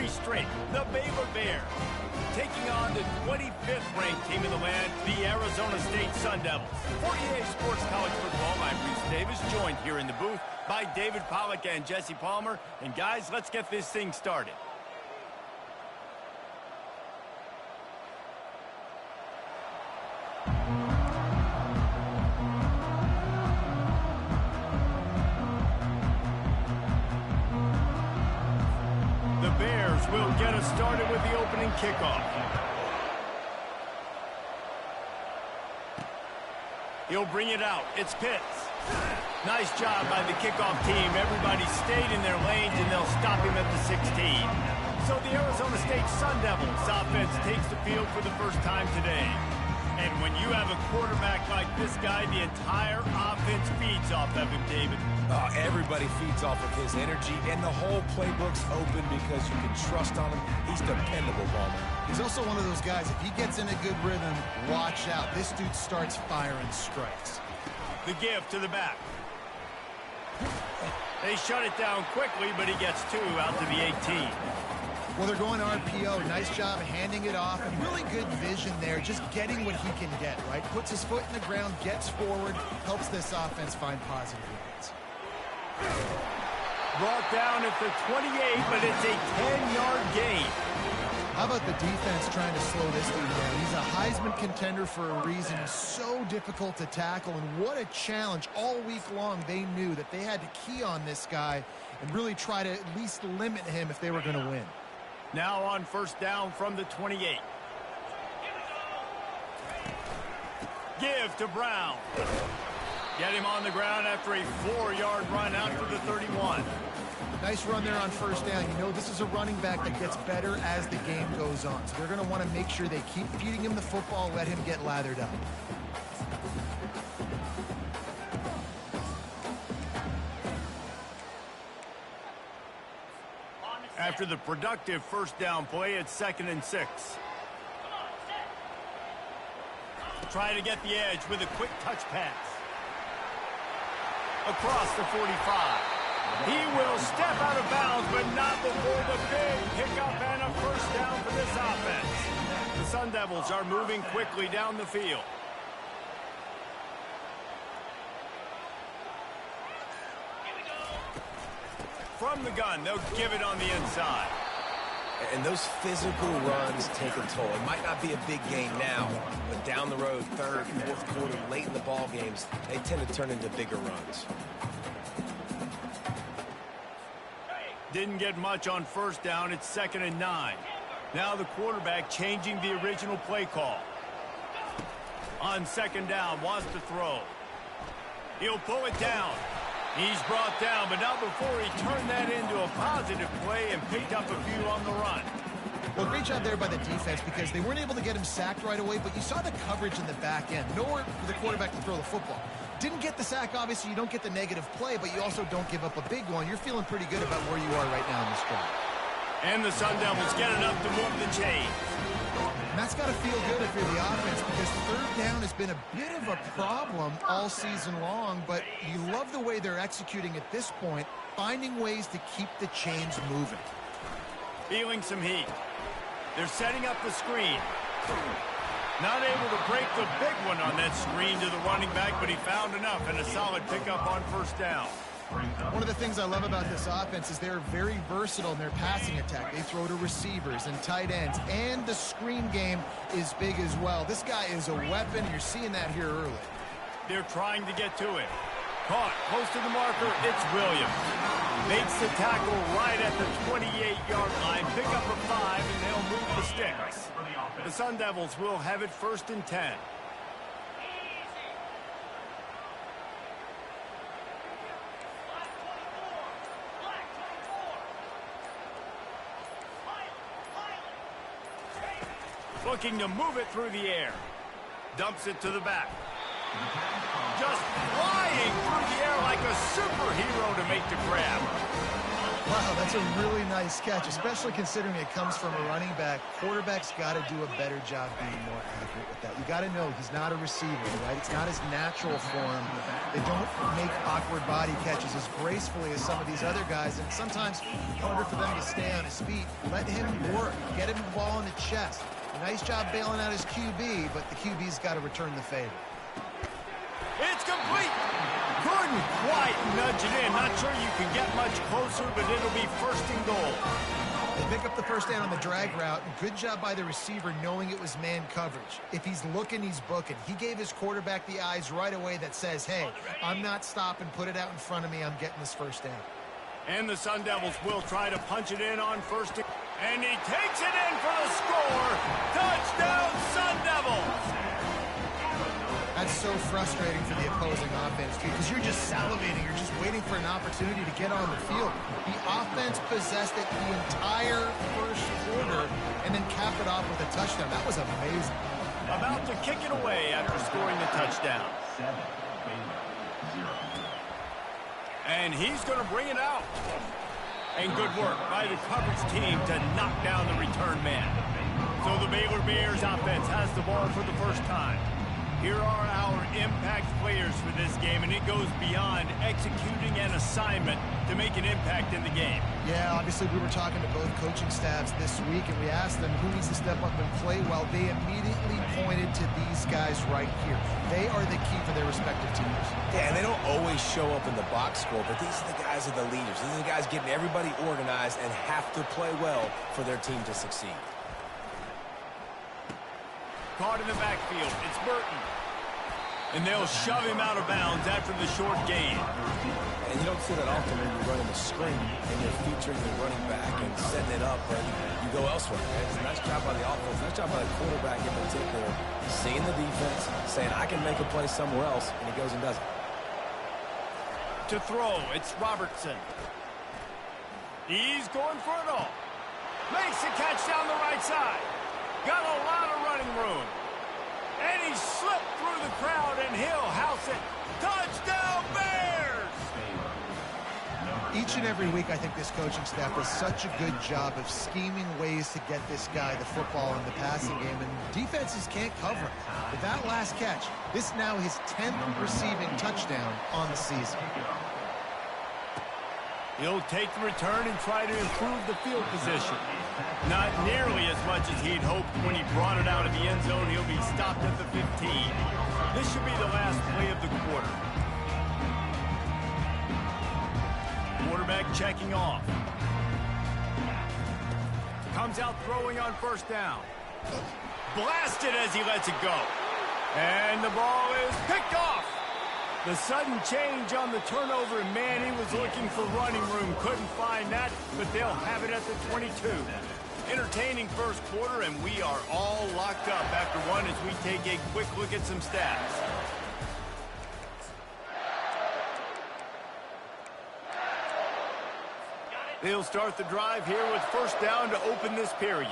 3 straight. The Baylor Bears taking on the 25th ranked team in the land, the Arizona State Sun Devils. For EA Sports College Football, I'm Reese Davis, joined here in the booth by David Pollack and Jesse Palmer. And guys, let's get this thing started. The Bears will get us started with the opening kickoff. He'll bring it out. It's Pitts. Nice job by the kickoff team. Everybody stayed in their lanes, and they'll stop him at the 16. So the Arizona State Sun Devils offense takes the field for the first time today. And when you have a quarterback like this guy, the entire offense feeds off of him, David. Everybody feeds off of his energy, and the whole playbook's open because you can trust on him. He's dependable, Palmer. He's also one of those guys, if he gets in a good rhythm, watch out. This dude starts firing strikes. The give to the back. They shut it down quickly, but he gets 2 out to the 18. Well, they're going RPO. Nice job handing it off. And really good vision there, just getting what he can get, right? Puts his foot in the ground, gets forward, helps this offense find positive yards. Brought down at the 28, but it's a 10-yard gain. How about the defense trying to slow this dude down? He's a Heisman contender for a reason. So difficult to tackle, and what a challenge. All week long, they knew that they had to key on this guy and really try to at least limit him if they were going to win. Now on first down from the 28. Give to Brown. Get him on the ground after a 4-yard run out to the 31. Nice run there on first down. You know, this is a running back that gets better as the game goes on. So they're going to want to make sure they keep feeding him the football, let him get lathered up. After the productive first down play, it's 2nd and 6. Try to get the edge with a quick touch pass. Across the 45. He will step out of bounds, but not before the big pickup and a first down for this offense. The Sun Devils are moving quickly down the field. From the gun, they'll give it on the inside. And those physical runs take a toll. It might not be a big game now, but down the road, 3rd, 4th quarter, late in the ball games, they tend to turn into bigger runs. Didn't get much on first down. It's 2nd and 9. Now the quarterback changing the original play call. On 2nd down, wants to throw. He'll pull it down. He's brought down, but not before he turned that into a positive play and picked up a few on the run. Well, great job there by the defense because they weren't able to get him sacked right away, but you saw the coverage in the back end. Nowhere for the quarterback to throw the football. Didn't get the sack, obviously. You don't get the negative play, but you also don't give up a big one. You're feeling pretty good about where you are right now in this drive. And the Sun Devils get enough to move the chains. And that's got to feel good if you're the offense because 3rd down has been a bit of a problem all season long, but you love the way they're executing at this point, finding ways to keep the chains moving. Feeling some heat. They're setting up the screen. Not able to break the big one on that screen to the running back, but he found enough and a solid pickup on first down. One of the things I love about this offense is they're very versatile in their passing attack. They throw to receivers and tight ends, and the screen game is big as well. This guy is a weapon. You're seeing that here early. They're trying to get to it. Caught close to the marker. It's Williams. Makes the tackle right at the 28-yard line. Pick up a 5, and they'll move the sticks. The Sun Devils will have it 1st and 10. Looking to move it through the air. Dumps it to the back. Just flying through the air like a superhero to make the grab. Wow, that's a really nice catch, especially considering it comes from a running back. Quarterback's got to do a better job being more accurate with that. You got to know he's not a receiver, right? It's not his natural form. They don't make awkward body catches as gracefully as some of these other guys, and sometimes in order for them to stay on his feet, let him work, get him the ball in the chest. Nice job bailing out his QB, but the QB's got to return the favor. It's complete. Couldn't quite nudge it in. Not sure you can get much closer, but it'll be first and goal. They pick up the first down on the drag route. Good job by the receiver knowing it was man coverage. If he's looking, he's booking. He gave his quarterback the eyes right away that says, hey, I'm not stopping. Put it out in front of me. I'm getting this first down. And the Sun Devils will try to punch it in on first. And he takes it in for the score. Touchdown, Sun Devils. That's so frustrating for the opposing offense, too, because you're just salivating. You're just waiting for an opportunity to get on the field. The offense possessed it the entire first quarter and then capped it off with a touchdown. That was amazing. About to kick it away after scoring the touchdown. And he's going to bring it out. And good work by the coverage team to knock down the return man. So the Baylor Bears offense has the ball for the first time. Here are our impact players for this game, and it goes beyond executing an assignment to make an impact in the game. Yeah, obviously we were talking to both coaching staffs this week, and we asked them who needs to step up and play well. They immediately pointed to these guys right here. They are the key for their respective teams. Yeah, and they don't always show up in the box score, but these are the guys that are the leaders. These are the guys getting everybody organized and have to play well for their team to succeed. Caught in the backfield. It's Burton. And they'll shove him out of bounds after the short gain. And you don't see that often when you're running a screen and you're featuring the running back and setting it up, but you go elsewhere. It's a nice job by the offense, nice job by the quarterback in particular, seeing the defense, saying, I can make a play somewhere else, and he goes and does it. To throw, it's Robertson. He's going for it all. Makes the catch down the right side. Got a lot of running room. And he slipped through the crowd, and he'll house it. Touchdown, Bears! Each and every week, I think this coaching staff does such a good job of scheming ways to get this guy the football in the passing game, and defenses can't cover him. With that last catch, this now his 10th receiving touchdown on the season. He'll take the return and try to improve the field position. Not nearly as much as he'd hoped when he brought it out of the end zone. He'll be stopped at the 15. This should be the last play of the quarter. Quarterback checking off. Comes out throwing on first down. Blasted as he lets it go. And the ball is picked off. The sudden change on the turnover, and man, he was looking for running room. Couldn't find that, but they'll have it at the 22. Entertaining first quarter, and we are all locked up after one as we take a quick look at some stats. They'll start the drive here with first down to open this period.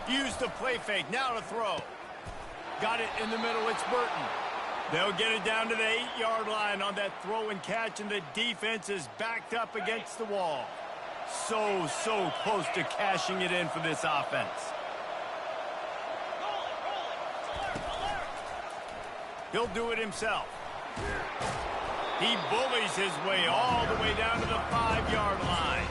Use the play fake, now to throw. Got it in the middle, it's Burton. They'll get it down to the 8-yard line on that throw and catch, and the defense is backed up against the wall. So close to cashing it in for this offense. He'll do it himself. He bullies his way all the way down to the 5-yard line.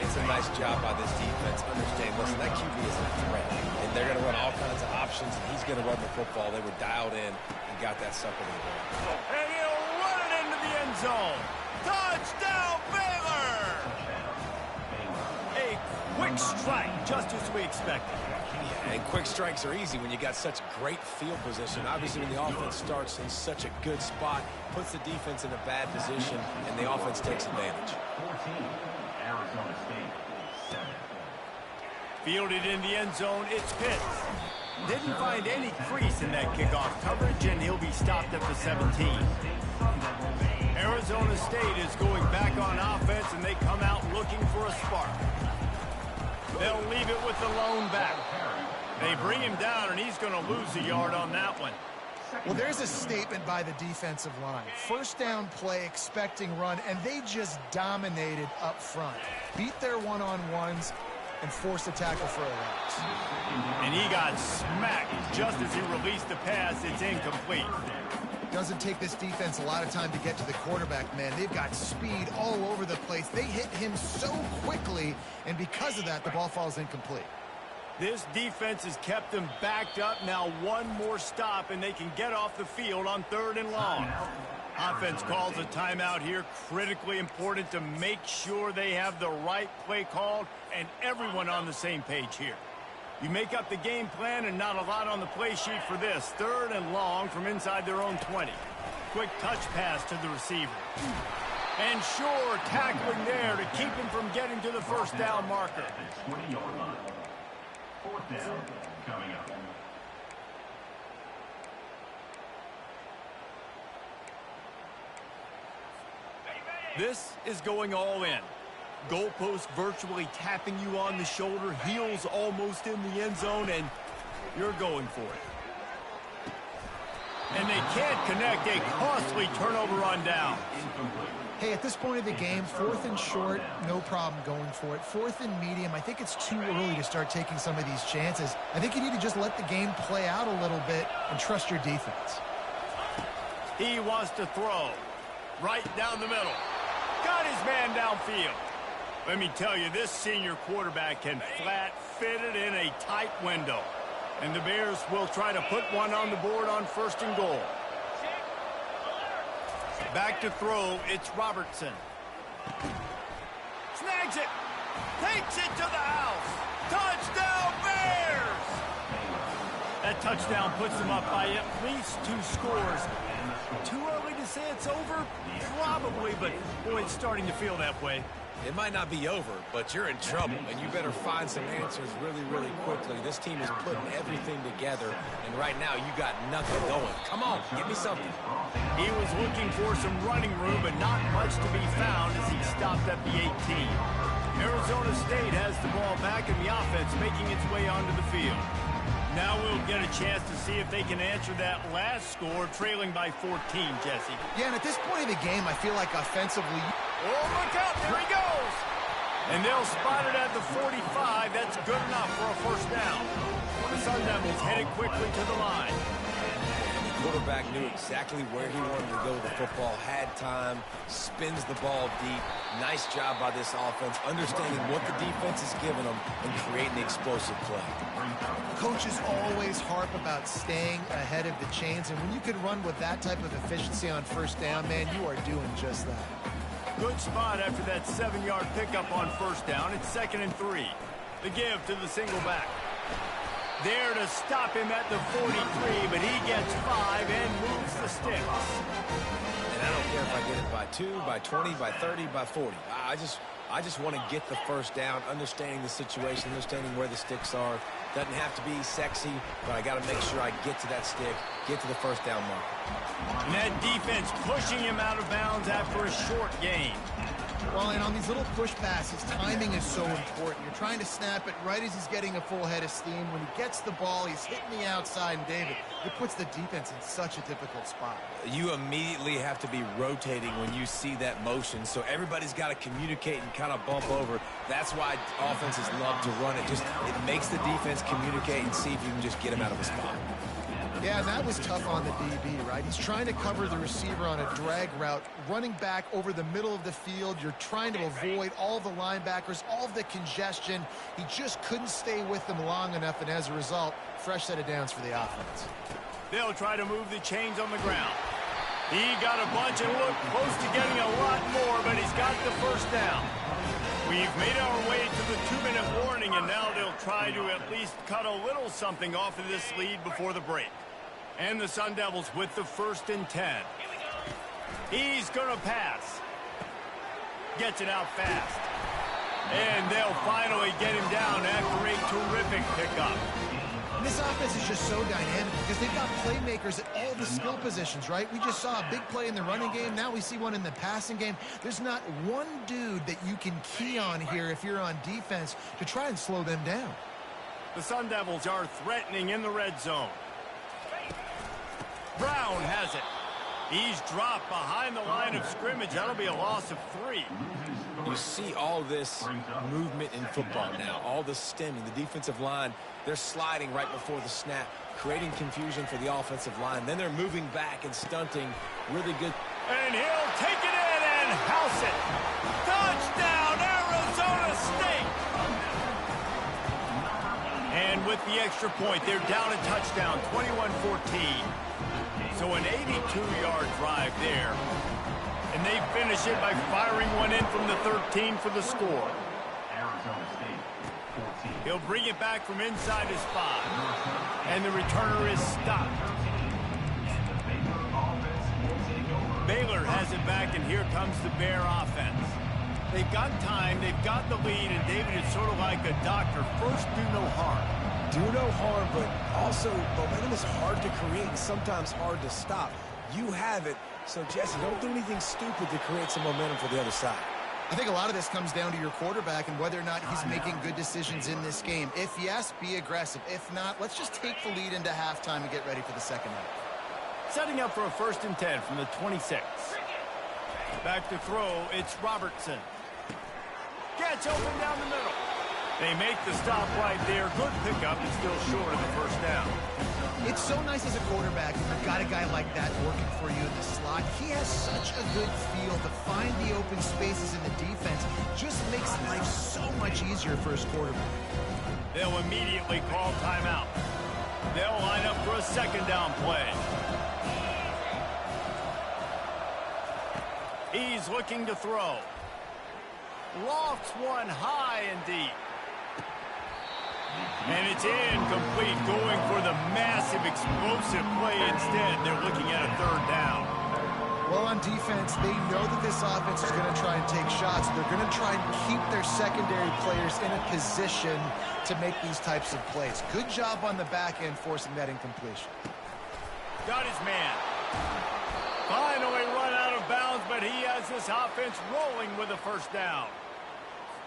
It's a nice job by this defense. Understand, listen, that QB is a threat. And they're going to run all kinds of options, and he's going to run the football. They were dialed in and got that sucker to the ball. And he'll run it into the end zone. Touchdown, Baylor! A quick strike, just as we expected. Yeah, and quick strikes are easy when you got such great field position. Obviously, when the offense starts in such a good spot, puts the defense in a bad position, and the offense takes advantage. Fielded in the end zone, it's Pitts. Didn't find any crease in that kickoff coverage, and he'll be stopped at the 17. Arizona State is going back on offense, and they come out looking for a spark. They'll leave it with the lone back. They bring him down, and he's going to lose a yard on that one. Well, there's a statement by the defensive line. First down play, expecting run, and they just dominated up front. Beat their one-on-ones and forced a tackle for a loss. And he got smacked just as he released the pass. It's incomplete. Doesn't take this defense a lot of time to get to the quarterback, man. They've got speed all over the place. They hit him so quickly, and because of that, the ball falls incomplete. This defense has kept them backed up. Now one more stop, and they can get off the field on 3rd and long. Offense calls a timeout here. Critically important to make sure they have the right play called and everyone on the same page here. You make up the game plan and not a lot on the play sheet for this. 3rd and long from inside their own 20. Quick touch pass to the receiver. And sure, tackling there to keep him from getting to the first down marker. 20-yard line. 4th down coming up. This is going all in. Goalpost virtually tapping you on the shoulder, heels almost in the end zone, and you're going for it. And they can't connect. A costly turnover on down. Hey, at this point of the game, 4th and short, no problem going for it. 4th and medium, I think it's too early to start taking some of these chances. I think you need to just let the game play out a little bit and trust your defense. He wants to throw right down the middle. Got his man downfield. Let me tell you, this senior quarterback can flat fit it in a tight window. And the Bears will try to put one on the board on 1st and goal. Back to throw, it's Robertson. Snags it. Takes it to the house. Touchdown, Bears! That touchdown puts them up by at least 2 scores. Too early to say it's over? Probably, but boy, it's starting to feel that way. It might not be over, but you're in trouble, and you better find some answers really, really quickly. This team is putting everything together, and right now you got nothing going. Come on, give me something. He was looking for some running room, but not much to be found as he stopped at the 18. Arizona State has the ball back, and the offense making its way onto the field. Now we'll get a chance to see if they can answer that last score, trailing by 14, Jesse. Yeah, and at this point of the game, I feel like offensively... Oh, look out, there he goes! And they'll spot it at the 45. That's good enough for a first down. The Sun Devils headed quickly to the line. The quarterback knew exactly where he wanted to go with the football, had time, spins the ball deep. Nice job by this offense, understanding what the defense is giving them and creating the explosive play. Coaches always harp about staying ahead of the chains, and when you can run with that type of efficiency on first down, man, you are doing just that. Good spot after that 7-yard pickup on first down. It's 2nd and 3. The give to the single back. There to stop him at the 43, but he gets 5 and moves the sticks. And I don't care if I get it by 2, by 20, by 30, by 40. I just want to get the first down, understanding the situation, understanding where the sticks are. Doesn't have to be sexy, but I got to make sure I get to that stick, get to the first down mark. And that defense pushing him out of bounds after a short gain. Well, and on these little push passes, timing is so important. You're trying to snap it right as he's getting a full head of steam. When he gets the ball, he's hitting the outside, and David, it puts the defense in such a difficult spot. You immediately have to be rotating when you see that motion, so everybody's got to communicate and kind of bump over. That's why offenses love to run it. It makes the defense communicate and see if you can just get him out of a spot. Yeah, and that was tough on the DB, right? He's trying to cover the receiver on a drag route, running back over the middle of the field. You're trying to avoid all the linebackers, all of the congestion. He just couldn't stay with them long enough, and as a result, fresh set of downs for the offense. They'll try to move the chains on the ground. He got a bunch and looked close to getting a lot more, but he's got the first down. We've made our way to the 2-minute warning, and now they'll try to at least cut a little something off of this lead before the break. And the Sun Devils with the 1st and 10. He's going to pass. Gets it out fast. And they'll finally get him down after a terrific pickup. This offense is just so dynamic because they've got playmakers at all the skill positions, right? We just saw a big play in the running game. Now we see one in the passing game. There's not one dude that you can key on here if you're on defense to try and slow them down. The Sun Devils are threatening in the red zone. Brown has it. He's dropped behind the line of scrimmage. That'll be a loss of 3. You see all this movement in football now, all the stemming, the defensive line, they're sliding right before the snap, creating confusion for the offensive line. Then they're moving back and stunting. Really good. And he'll take it in and house it. Touchdown, Arizona State. And with the extra point, they're down a touchdown, 21-14. So an 82-yard drive there. And they finish it by firing one in from the 13 for the score. Arizona State, 14. He'll bring it back from inside his 5. And the returner is stopped. Baylor has it back, and here comes the Bear offense. They've got time, they've got the lead, and David, it's sort of like a doctor. First, do no harm. Do no harm, but also momentum is hard to create and sometimes hard to stop. You have it, so Jesse, don't do anything stupid to create some momentum for the other side. I think a lot of this comes down to your quarterback and whether or not he's making good decisions in this game. If yes, be aggressive. If not, let's just take the lead into halftime and get ready for the second half. Setting up for a 1st and 10 from the 26. Back to throw, it's Robertson. Gets open down the middle. They make the stop right there. Good pickup, and still short of the 1st down. It's so nice as a quarterback when you've got a guy like that working for you in the slot. He has such a good feel to find the open spaces in the defense. Just makes life so much easier for his quarterback. They'll immediately call timeout. They'll line up for a 2nd down play. He's looking to throw. Lofts one high and deep. And it's incomplete, going for the massive explosive play instead. They're looking at a 3rd down. Well, on defense, they know that this offense is going to try and take shots. They're going to try and keep their secondary players in a position to make these types of plays. Good job on the back end forcing that incompletion. Got his man. Finally run out of bounds, but he has this offense rolling with a 1st down.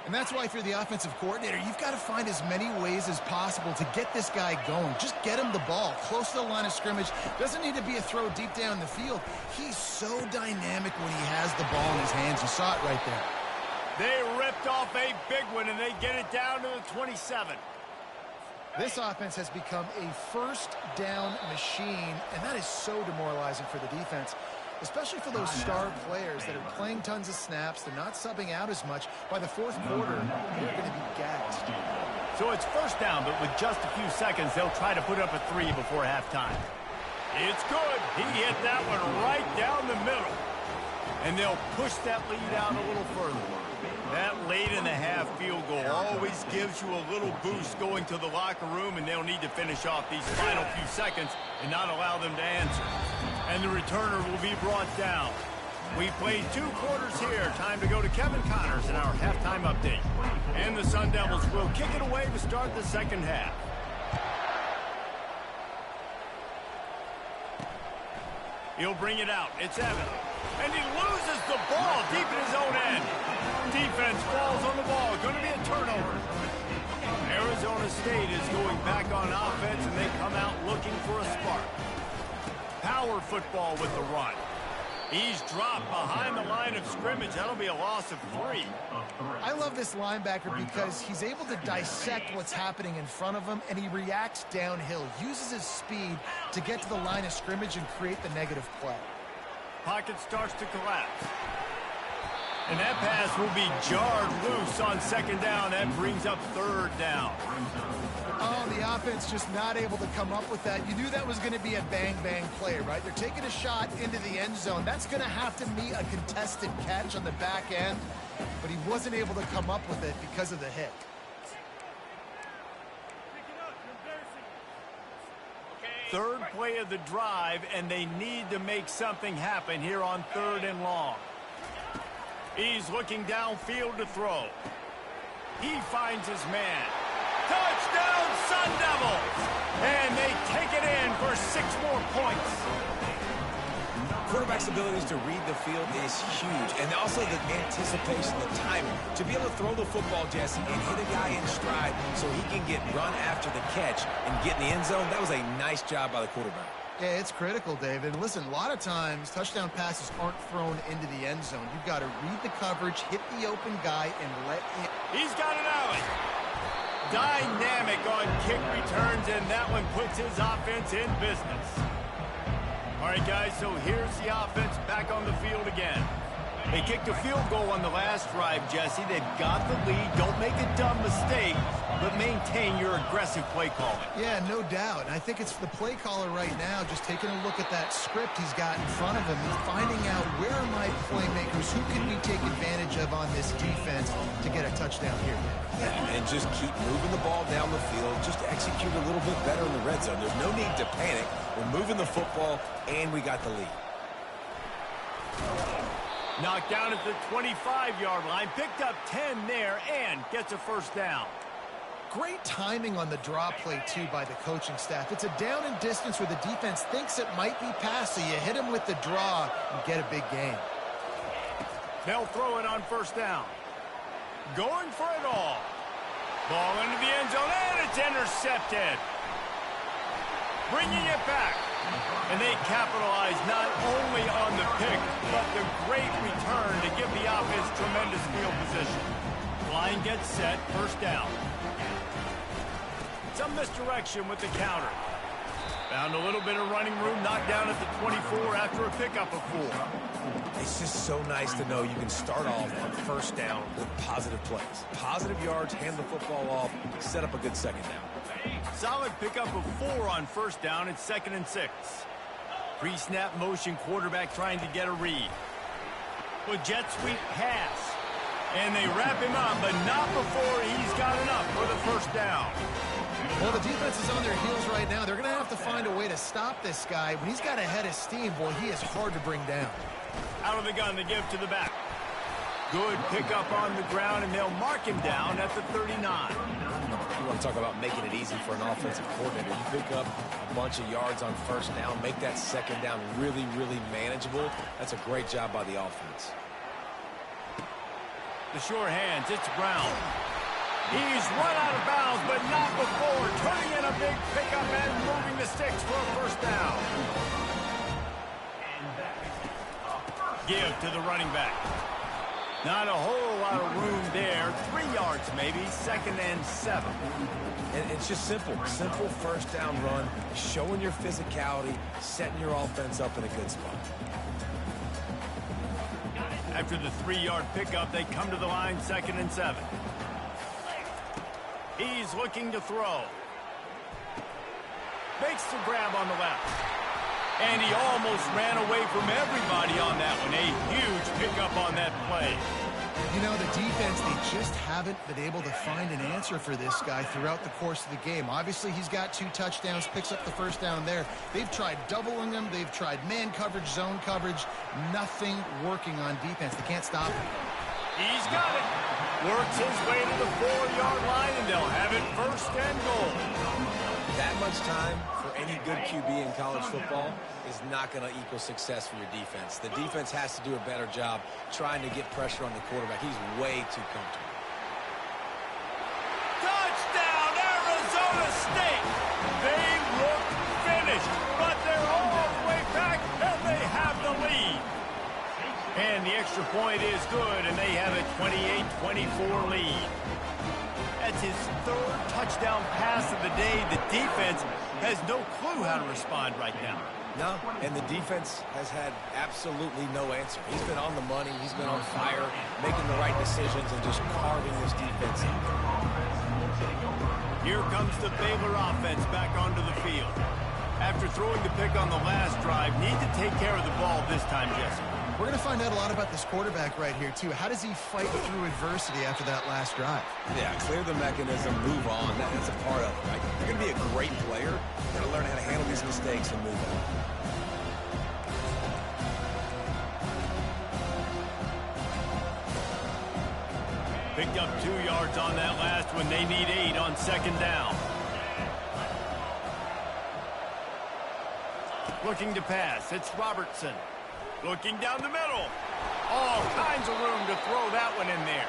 And that's why if you're the offensive coordinator, you've got to find as many ways as possible to get this guy going. Just get him the ball close to the line of scrimmage. Doesn't need to be a throw deep down the field. He's so dynamic when he has the ball in his hands. You saw it right there. They ripped off a big one, and they get it down to the 27. This offense has become a 1st down machine, and that is so demoralizing for the defense, especially for those star players that are playing tons of snaps. They're not subbing out as much. By the 4th quarter, they're going to be gassed. So it's 1st down, but with just a few seconds, they'll try to put up a 3 before halftime. It's good. He hit that one right down the middle. And they'll push that lead out a little further. That late-in-the-half field goal always gives you a little boost going to the locker room, and they'll need to finish off these final few seconds and not allow them to answer. And the returner will be brought down. We played 2 quarters here. Time to go to Kevin Connors in our halftime update. And the Sun Devils will kick it away to start the 2nd half. He'll bring it out. It's Evans. And he loses the ball deep in his own end. Defense falls on the ball. Going to be a turnover. Arizona State is going back on offense, and they come out looking for a spark. Power football with the run. He's dropped behind the line of scrimmage. That'll be a loss of 3. I love this linebacker because he's able to dissect what's happening in front of him, and he reacts downhill, uses his speed to get to the line of scrimmage and create the negative play. Pocket starts to collapse. And that pass will be jarred loose on 2nd down. That brings up 3rd down. Oh, the offense just not able to come up with that. You knew that was going to be a bang-bang play, right? They're taking a shot into the end zone. That's going to have to be a contested catch on the back end, but he wasn't able to come up with it because of the hit. Third play of the drive, and they need to make something happen here on 3rd and long. He's looking downfield to throw. He finds his man. Touchdown, Sun Devils! And they take it in for 6 more points. Quarterback's abilities to read the field is huge, and also the anticipation, the timing. To be able to throw the football, Jesse, and hit a guy in stride so he can get run after the catch and get in the end zone, that was a nice job by the quarterback. Yeah, it's critical, David. And listen, a lot of times touchdown passes aren't thrown into the end zone. You've got to read the coverage, hit the open guy, and let him. He's got an alley. Dynamic on kick returns, and that one puts his offense in business. All right, guys, so here's the offense back on the field again. They kicked a field goal on the last drive, Jesse. They've got the lead. Don't make a dumb mistake, but maintain your aggressive play calling. Yeah, no doubt. And I think it's the play caller right now just taking a look at that script he's got in front of him and finding out where are my playmakers, who can we take advantage of on this defense to get a touchdown here. Yeah, and just keep moving the ball down the field. Just execute a little bit better in the red zone. There's no need to panic. We're moving the football, and we got the lead. Knocked down at the 25-yard line. Picked up 10 there and gets a first down. Great timing on the draw play, too, by the coaching staff. It's a down and distance where the defense thinks it might be pass, so you hit him with the draw and get a big gain. They'll throw it on first down. Going for it all. Ball into the end zone, and it's intercepted. Bringing it back. And they capitalize not only on the pick, but the great return to give the offense tremendous field position. Line gets set, first down. Some misdirection with the counter. Found a little bit of running room, knocked down at the 24 after a pickup of 4. It's just so nice to know you can start off on first down with positive plays. Positive yards, hand the football off, set up a good second down. Solid pickup of 4 on first down. It's 2nd and 6. Pre-snap motion, quarterback trying to get a read. With jet sweep pass. And they wrap him up, but not before he's got enough for the first down. Well, the defense is on their heels right now. They're going to have to find a way to stop this guy. When he's got a head of steam, boy, he is hard to bring down. Out of the gun, they give to the back. Good pickup on the ground, and they'll mark him down at the 39. You want to talk about making it easy for an offensive coordinator. You pick up a bunch of yards on first down, make that second down really, really manageable. That's a great job by the offense. The sure hands, it's Brown. He's run out of bounds, but not before turning in a big pickup and moving the sticks for a first down. Give to the running back. Not a whole lot of room there. 3 yards maybe, 2nd and 7. And it's just simple. Simple first down run, showing your physicality, setting your offense up in a good spot. After the 3-yard pickup, they come to the line, 2nd and 7. He's looking to throw. Makes the grab on the left. And he almost ran away from everybody on that one. A huge pickup on that play. You know, the defense, they just haven't been able to find an answer for this guy throughout the course of the game. Obviously, he's got 2 touchdowns, picks up the first down there. They've tried doubling him. They've tried man coverage, zone coverage. Nothing working on defense. They can't stop him. He's got it. Works his way to the 4-yard line, and they'll have it 1st and goal. That much time for any good QB in college football is not going to equal success for your defense. The defense has to do a better job trying to get pressure on the quarterback. He's way too comfortable. Touchdown, Arizona State! They look finished, but they're all the way back, and they have the lead. And the extra point is good, and they have a 28-24 lead. That's his 3rd touchdown pass of the day. The defense has no clue how to respond right now. No, and the defense has had absolutely no answer. He's been on the money. He's been on fire, making the right decisions and just carving this defense in. Here comes the Baylor offense back onto the field. After throwing the pick on the last drive, need to take care of the ball this time, Jesse. We're going to find out a lot about this quarterback right here, too. How does he fight through adversity after that last drive? Yeah, clear the mechanism, move on. That's a part of it, right? You're going to be a great player. You're going to learn how to handle these mistakes and move on. Picked up 2 yards on that last one. They need 8 on 2nd down. Looking to pass. It's Robertson. Looking down the middle. All kinds of room to throw that one in there.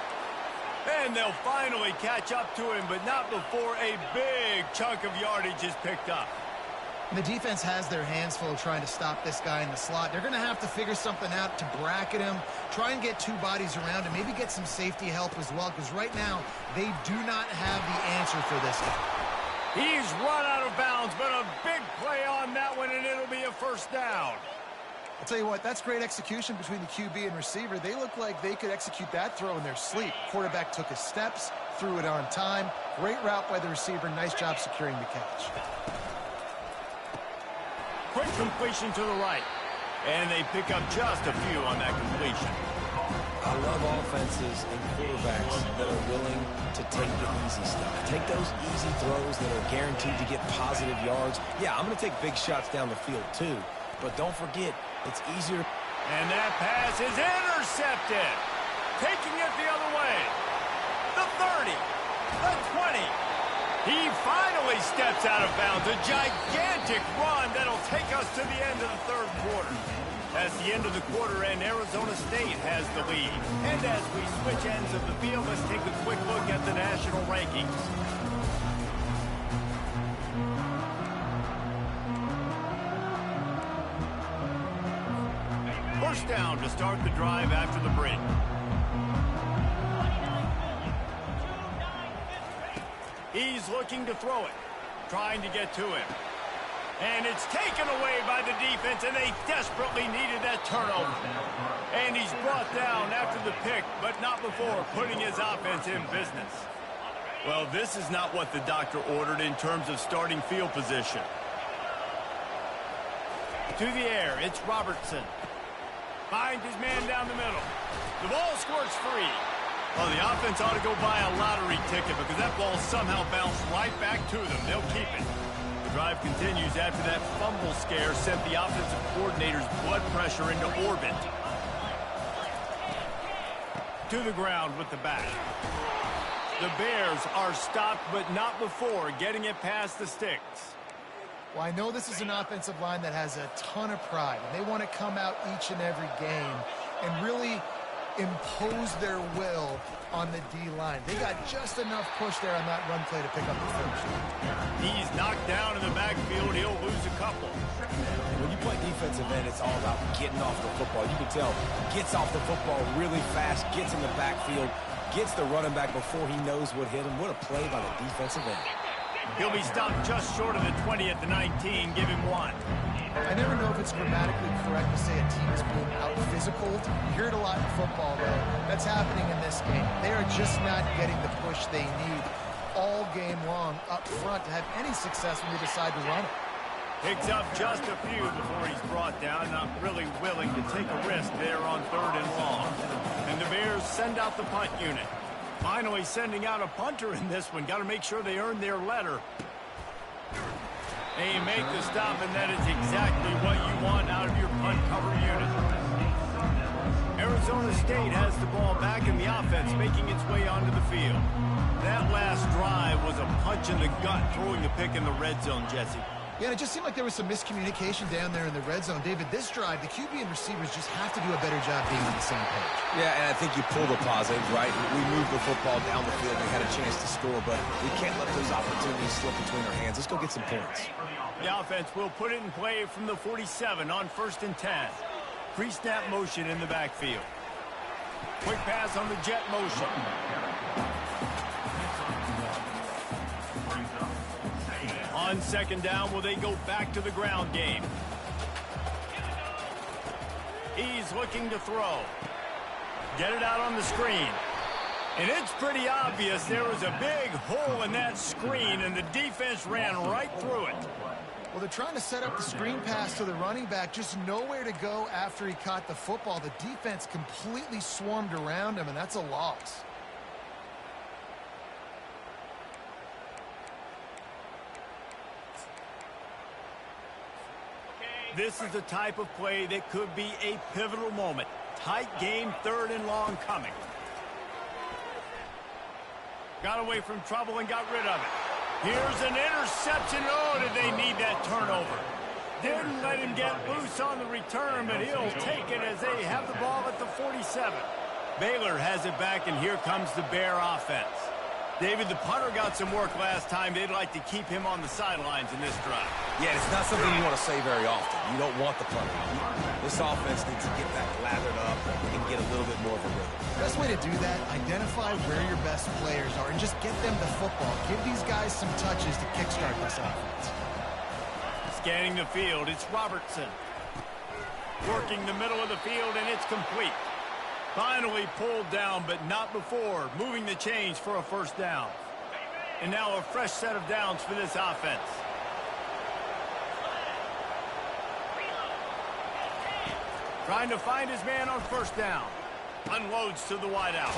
And they'll finally catch up to him, but not before a big chunk of yardage is picked up. The defense has their hands full trying to stop this guy in the slot. They're going to have to figure something out to bracket him, try and get two bodies around him, maybe get some safety help as well, because right now they do not have the answer for this guy. He's run out of bounds, but a big play on that one, and it'll be a first down. I'll tell you what, that's great execution between the QB and receiver. They look like they could execute that throw in their sleep. Quarterback took his steps, threw it on time. Great route by the receiver. Nice job securing the catch. Quick completion to the right. And they pick up just a few on that completion. I love offenses and quarterbacks that are willing to take the easy stuff. Take those easy throws that are guaranteed to get positive yards. Yeah, I'm going to take big shots down the field too. But don't forget, it's easier. And that pass is intercepted. Taking it the other way. The 30. The 20. He finally steps out of bounds. A gigantic run that'll take us to the end of the third quarter. That's the end of the quarter, and Arizona State has the lead. And as we switch ends of the field, let's take a quick look at the national rankings. First down to start the drive after the break. He's looking to throw it, trying to get to him. And it's taken away by the defense, and they desperately needed that turnover. And he's brought down after the pick, but not before putting his offense in business. Well, this is not what the doctor ordered in terms of starting field position. To the air, it's Robertson. Finds his man down the middle. The ball squirts free. Oh, the offense ought to go buy a lottery ticket because that ball somehow bounced right back to them. They'll keep it. The drive continues after that fumble scare sent the offensive coordinator's blood pressure into orbit. To the ground with the back. The Bears are stopped, but not before getting it past the sticks. Well, I know this is an offensive line that has a ton of pride, and they want to come out each and every game and really impose their will on the D-line. They got just enough push there on that run play to pick up the first. He's knocked down in the backfield. He'll lose a couple. When you play defensive end, it's all about getting off the football. You can tell, gets off the football really fast, gets in the backfield, gets the running back before he knows what hit him. What a play by the defensive end. He'll be stopped just short of the 20 at the 19. Give him one. I never know if it's grammatically correct to say a team is being out-physicaled. You hear it a lot in football, though. That's happening in this game. They are just not getting the push they need all game long up front to have any success when they decide to run it. Picks up just a few before he's brought down. Not really willing to take a risk there on 3rd and long. And the Bears send out the punt unit. Finally sending out a punter in this one. Got to make sure they earn their letter. They make the stop, and that is exactly what you want out of your punt cover unit. Arizona State has the ball back in the offense, making its way onto the field. That last drive was a punch in the gut, throwing the pick in the red zone, Jesse. Yeah, it just seemed like there was some miscommunication down there in the red zone. David, this drive, the QB and receivers just have to do a better job being on the same page. Yeah, and I think you pull the positives, right? We moved the football down the field. They had a chance to score, but we can't let those opportunities slip between our hands. Let's go get some points. The offense will put it in play from the 47 on 1st and 10. Pre-snap motion in the backfield. Quick pass on the jet motion. On 2nd down, will they go back to the ground game? He's looking to throw. Get it out on the screen. And it's pretty obvious there was a big hole in that screen, and the defense ran right through it. Well, they're trying to set up the screen pass to the running back, just nowhere to go after he caught the football. The defense completely swarmed around him, and that's a loss. This is the type of play that could be a pivotal moment. Tight game, 3rd and long coming. Got away from trouble and got rid of it. Here's an interception. Oh, did they need that turnover? Didn't let him get loose on the return, but he'll take it as they have the ball at the 47. Baylor has it back, and here comes the Bear offense. David, the punter got some work last time. They'd like to keep him on the sidelines in this drive. Yeah, it's not something you want to say very often. You don't want the punter. This offense needs to get back lathered up and get a little bit more of a rhythm. Best way to do that, identify where your best players are and just get them the football. Give these guys some touches to kickstart this offense. Scanning the field, it's Robertson. Working the middle of the field, and it's complete. Finally pulled down, but not before moving the chains for a first down. And now a fresh set of downs for this offense. Trying to find his man on first down. Unloads to the wideout.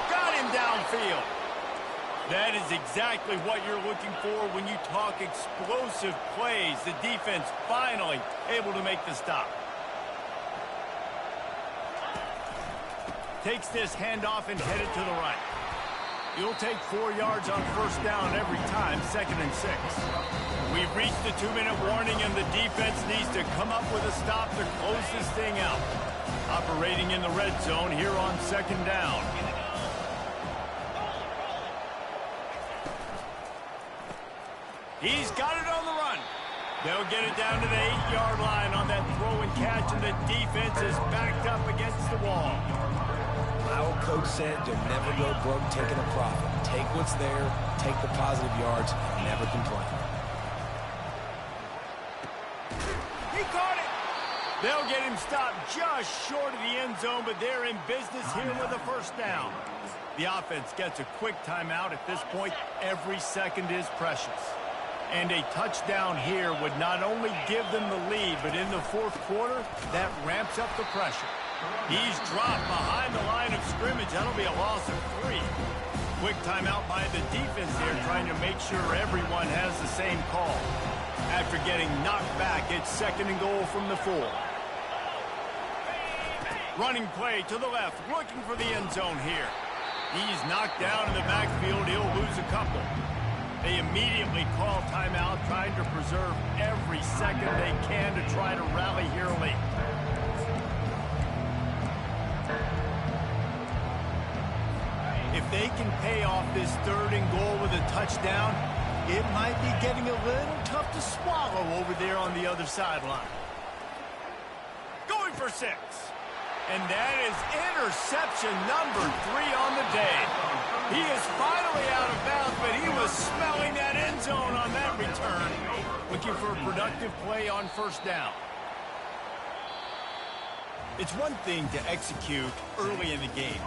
Got him downfield. That is exactly what you're looking for when you talk explosive plays. The defense finally able to make the stop. Takes this handoff and headed to the right. You'll take 4 yards on first down every time, 2nd and 6. We've reached the 2-minute warning, and the defense needs to come up with a stop to close this thing out. Operating in the red zone here on 2nd down. He's got it on the run. They'll get it down to the 8-yard line on that throw and catch, and the defense is backed up against the wall. My old coach said you'll never go broke taking a profit. Take what's there, take the positive yards, and never complain. He caught it. They'll get him stopped just short of the end zone, but they're in business here with a first down. The offense gets a quick timeout. At this point, every second is precious. And a touchdown here would not only give them the lead, but in the 4th quarter, that ramps up the pressure. He's dropped behind the line of scrimmage. That'll be a loss of 3. Quick timeout by the defense there, trying to make sure everyone has the same call. After getting knocked back, it's 2nd and goal from the 4. Running play to the left, looking for the end zone here. He's knocked down in the backfield. He'll lose a couple. They immediately call timeout, trying to preserve every second they can to try to rally here late. If they can pay off this 3rd and goal with a touchdown, it might be getting a little tough to swallow over there on the other sideline. Going for 6. And that is interception number 3 on the day. He is finally out of bounds, but he was smelling that end zone on that return. Looking for a productive play on first down. It's one thing to execute early in the game.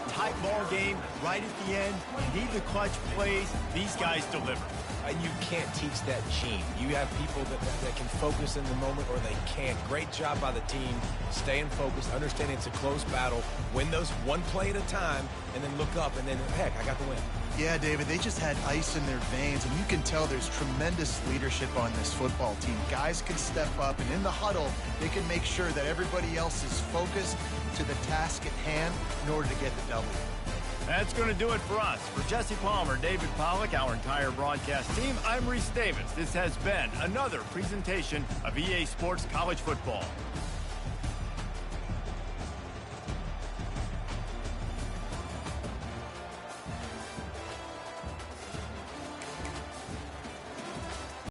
Tight ball game, right at the end, need the clutch plays. These guys deliver. And you can't teach that gene. You have people that can focus in the moment, or they can't. Great job by the team, staying focused, understanding it's a close battle, win those one play at a time, and then look up, and then, heck, I got the win. Yeah, David, they just had ice in their veins, and you can tell there's tremendous leadership on this football team. Guys can step up, and in the huddle, they can make sure that everybody else is focused to the task at hand in order to get the W. That's going to do it for us. For Jesse Palmer, David Pollack, our entire broadcast team, I'm Reese Davis. This has been another presentation of EA Sports College Football.